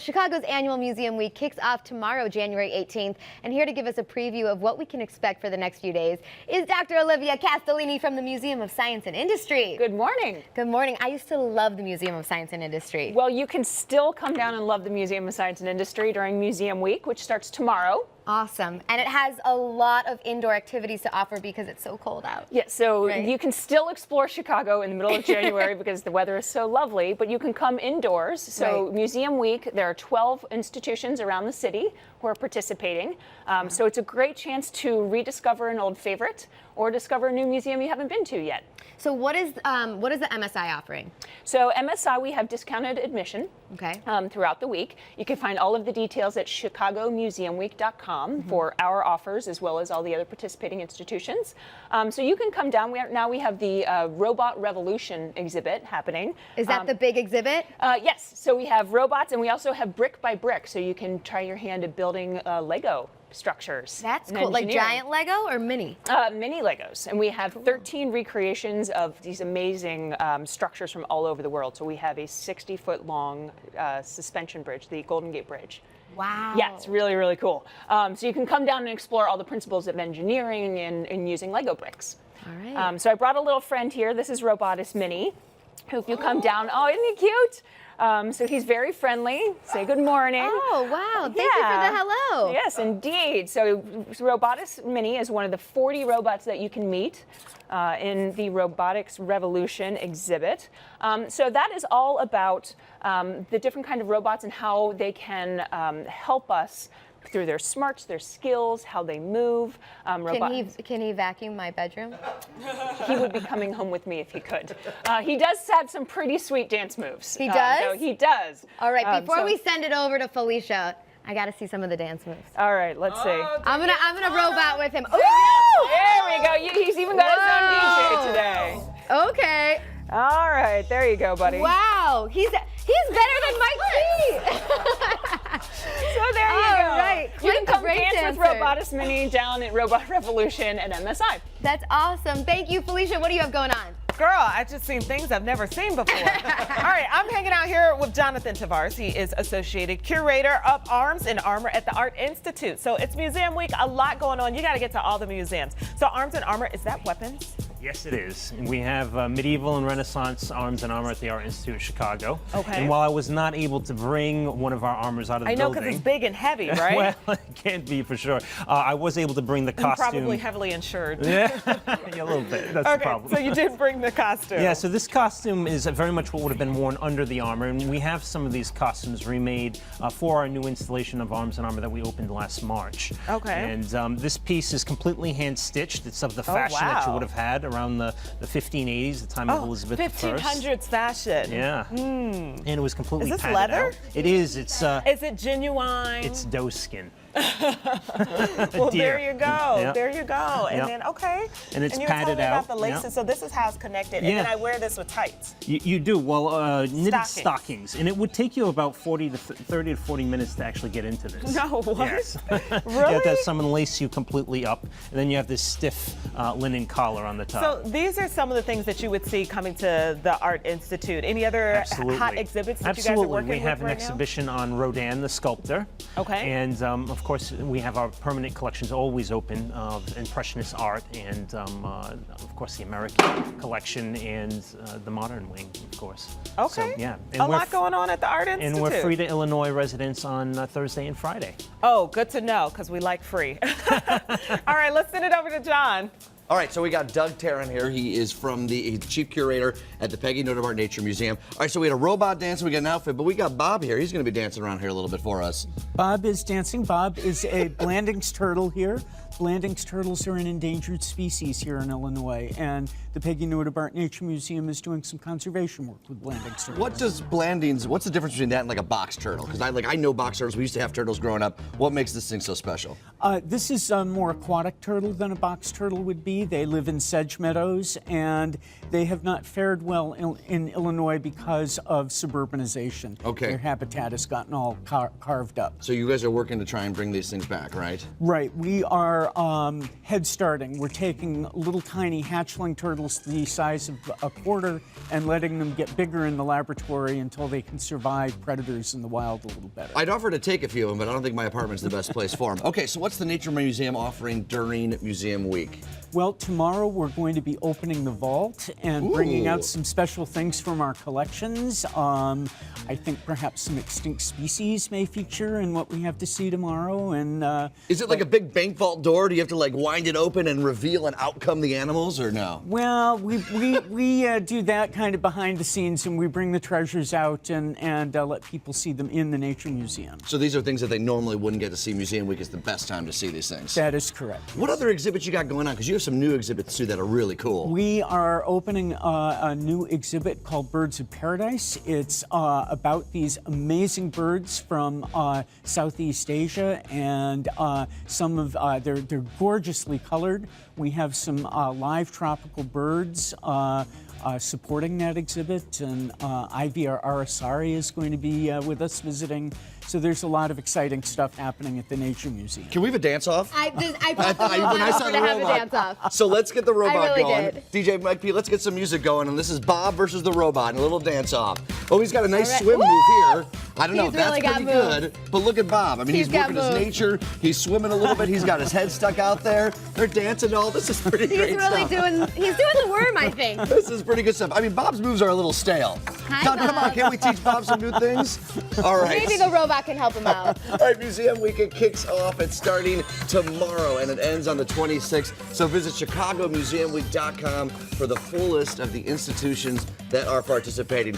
Chicago's annual Museum Week kicks off tomorrow, January 18th, and here to give us a preview of what we can expect for the next few days is Dr. Olivia Castellini from the Museum of Science and Industry. Good morning. Good morning. I used to love the Museum of Science and Industry. Well, you can still come down and love the Museum of Science and Industry during Museum Week, which starts tomorrow. Awesome. And it has a lot of indoor activities to offer because it's so cold out. Yeah, so you can still explore Chicago in the middle of January because the weather is so lovely, but you can come indoors. So Museum Week, there are 12 institutions around the city who are participating. So it's a great chance to rediscover an old favorite or discover a new museum you haven't been to yet. So what is the MSI offering? So MSI, we have discounted admission throughout the week. You can find all of the details at chicagomuseumweek.com for our offers as well as all the other participating institutions. So you can come down. Now we have the Robot Revolution exhibit happening. Is that the big exhibit? Yes. So we have robots and we also have brick by brick. So you can try your hand at building Lego structures. That's cool. Like giant Lego or mini? Mini Legos. And we have 13 recreations of these amazing structures from all over the world. So we have a 60-foot long suspension bridge, the Golden Gate Bridge. Wow. Yeah, it's really, really cool. So you can come down and explore all the principles of engineering and using Lego bricks. All right. So I brought a little friend here. This is Robotus Mini, who if you come down, oh, isn't he cute? So he's very friendly. Say good morning. Oh, wow. Thank you for the hello. Yes, indeed. So Robotus Mini is one of the 40 robots that you can meet in the Robotics Revolution exhibit. So that is all about the different kind of robots and how they can help us through their smarts, their skills, how they move. Can he vacuum my bedroom? He would be coming home with me if he could. He does have some pretty sweet dance moves. He does? So he does. All right, before we send it over to Felicia, I got to see some of the dance moves. All right, let's see. I'm gonna robot with him. Ooh! There we go. He's even got his own DJ today. Okay. All right, there you go, buddy. Wow, he's better than Mike T. So there you go. All right. You can come dance with Robotus Mini down at Robot Revolution at MSI. That's awesome. Thank you, Felicia. What do you have going on? Girl, I've just seen things I've never seen before. All right, I'm hanging out here with Jonathan Tavares. He is Associated Curator of Arms and Armor at the Art Institute. So it's Museum Week, a lot going on. You got to get to all the museums. So Arms and Armor, is that weapons? Yes, it is. We have medieval and Renaissance arms and armor at the Art Institute of Chicago. Okay. And while I was not able to bring one of our armors out of the building. I know, because it's big and heavy, right? Well, it can't be for sure. I was able to bring the costume. Probably heavily insured. Yeah, a little bit. That's the problem. So you did bring the costume. Yeah, so this costume is very much what would have been worn under the armor, and we have some of these costumes remade for our new installation of Arms and Armor that we opened last March. Okay. And this piece is completely hand-stitched. It's of the fashion that you would have had around the 1580s, the time of Elizabeth I. 1500s fashion. Yeah. And it was completely Is this padded leather? out. It is. It's. Is it genuine? It's doe skin. Well, there you go. Yep. There you go. And Yep. then, okay. And it's you padded me out. about the laces. Yep. So this is how it's connected. And then I wear this with tights. You do. Well, knitted Stockings. and it would take you about 30 to 40 minutes to actually get into this. No, what? Yes. Really? You have to have someone lace you completely up, and then you have this stiff linen collar on the top. So these are some of the things that you would see coming to the Art Institute. Any other hot exhibits that you guys are working with? We have an right exhibition on Rodin, the sculptor. Okay. And of course, we have our permanent collections always open of Impressionist art, and of course the American collection and the modern wing, of course. Okay. So, yeah. A lot going on at the Art Institute. And we're free to Illinois residents on Thursday and Friday. Oh, good to know, because we like free. All right, let's send it over to John. All right, so we got Doug Taron here. He's chief curator at the Peggy Notebaert Nature Museum. All right, so we had a robot dance, we got an outfit, but we got Bob here. He's going to be dancing around here a little bit for us. Bob is dancing. Bob is a Blanding's turtle here. Blanding's turtles are an endangered species here in Illinois, and the Peggy Notebaert Nature Museum is doing some conservation work with Blanding's turtles. What's the difference between that and like a box turtle? Because I know box turtles. We used to have turtles growing up. What makes this thing so special? This is a more aquatic turtle than a box turtle would be. They live in sedge meadows, and they have not fared well in Illinois because of suburbanization. Okay. Their habitat has gotten all carved up. So you guys are working to try and bring these things back, right? Right. We are head starting. We're taking little tiny hatchling turtles the size of a quarter and letting them get bigger in the laboratory until they can survive predators in the wild a little better. I'd offer to take a few of them, but I don't think my apartment's the best place for them. Okay, so what's the Nature Museum offering during Museum Week? Well, tomorrow we're going to be opening the vault and bringing out some special things from our collections. I think perhaps some extinct species may feature in what we have to see tomorrow. And is it like a big bank vault door? Do you have to like wind it open and reveal and out come the animals, or no? Well, we do that kind of behind the scenes, and we bring the treasures out and let people see them in the Nature Museum. So these are things that they normally wouldn't get to see. Museum Week is the best time to see these things. That is correct. What other exhibits you got going on? Because you have some new exhibits too that are really cool. We are opening a new exhibit called Birds of Paradise. It's about these amazing birds from Southeast Asia, and some of they're gorgeously colored. We have some live tropical birds supporting that exhibit, and Ivy Arasari is going to be with us visiting. So there's a lot of exciting stuff happening at the Nature Museum. Can we have a dance-off? I thought when I saw to the have a robot. dance-off. So let's get the robot really going. did. DJ Mike P, let's get some music going. And this is Bob versus the robot, and a little dance-off. Oh, he's got a nice All right. swim Woo! move here. I don't know, He's that's really got pretty moves. good. But look at Bob. I mean, he's got working his moves. nature. He's swimming a little bit. He's got his head stuck out there. They're dancing all. This is pretty He's great really stuff. he's doing the worm, I think. This is pretty good stuff. I mean, Bob's moves are a little stale. Hi, Come on, Bob. can't we teach Bob some new things? All right. Maybe the robot can help him out. All right, Museum Week, it kicks off. It's starting tomorrow and it ends on the 26th. So visit ChicagoMuseumWeek.com for the full list of the institutions that are participating.